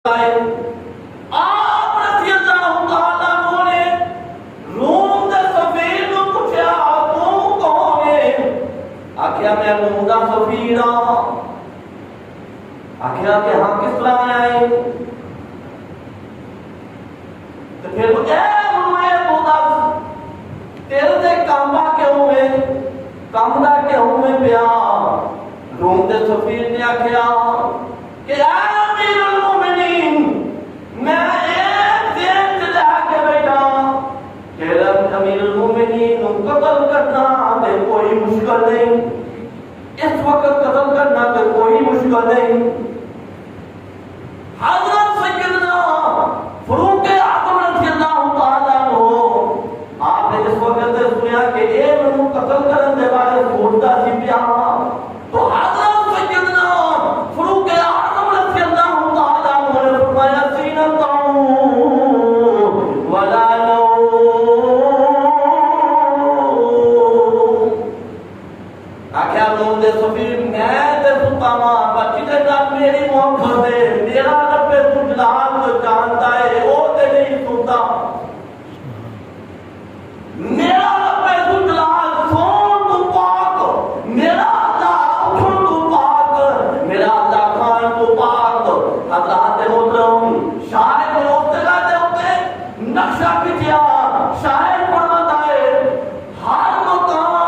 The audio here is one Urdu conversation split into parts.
آپ رضی اللہ تعالیٰ عنہ نے روم دے سفیر نو پوچھا تو کون ہے؟ آکھیا میں روم دا سفیر ہاں۔ آکھیا کہ ہاں کس طرح آئے؟ تو پھر اے منوے تو دس تیرے دے کامبا کیوں ہے؟ کامدہ کیوں ہے پیا؟ روم دے سفیر نے آکھیا کہ اے امیر المومنین میں ایک دن چلے آگے بیٹھا کہ امیر المومنین قتل کرنا دے کوئی مشکل نہیں، اس وقت قتل کرنا دے کوئی مشکل نہیں۔ حضرت سیدنا فاروق اعظم رضی اللہ تعالیٰ عنہ آپ نے جس وقت سنیا کہ اے منو قتل کرن دے بارے سوچتا سی پیا تو حضرت سیدنا فاروق اعظم رضی اللہ تعالیٰ عنہ نے فرمایا سینتا ولا نوم۔ آخیا روم دے سفیر میں تے سلطانہ بچی دے نال میری محبت ہے، میرا رب جلال کو جانتا ہے، وہ تے نہیں سنتا۔ میرا رب جلال سون تو پاک، میرا اللہ اٹھن تو پاک، میرا اللہ خان تو پاک۔ حضرات محترم شاعر نے اس جگہ دے اوتے نقشہ کھچیا، شاعر فرماتا ہے ہر مکان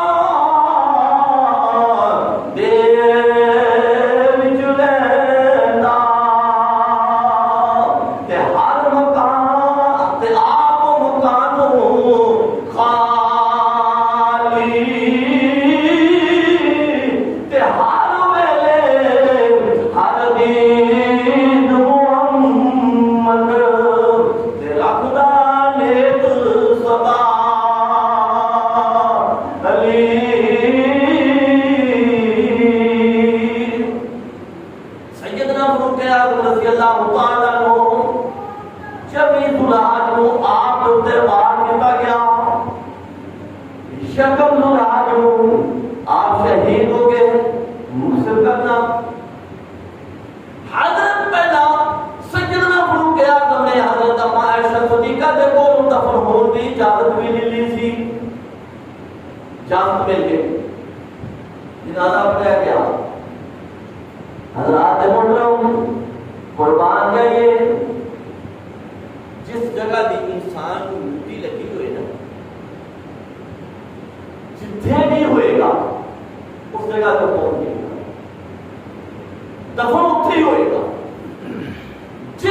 دے وچ لیندا تے ہر مکان تے آپ مکانوں خالی تے ہر ویلے ہر دین محمد تے رکھدا نیک صدا علی۔ سیدنا فاروق اعظم رضی اللہ تعالیٰ عنہ جبھی ذوالحج نو آپ تے وار کیتا گیا، شکم ذوالحج نو آپ شہید ہو گئے۔ مقصد کرنا حضرت پہلا سیدنا فاروق اعظم نے حضرت اما عائشہ صدیقہ دے کول دفن ہون دی اجازت بھی لے لی سی، اجازت مل گئی، جنازہ پڑھایا گیا۔ حضرات محترم قربان جائیے، جس جگہ دی انسان کو مٹی لگی ہوئے نا، جتھے بھی ہوئے گا اس جگہ تو پہنچے گا، دفن اتھی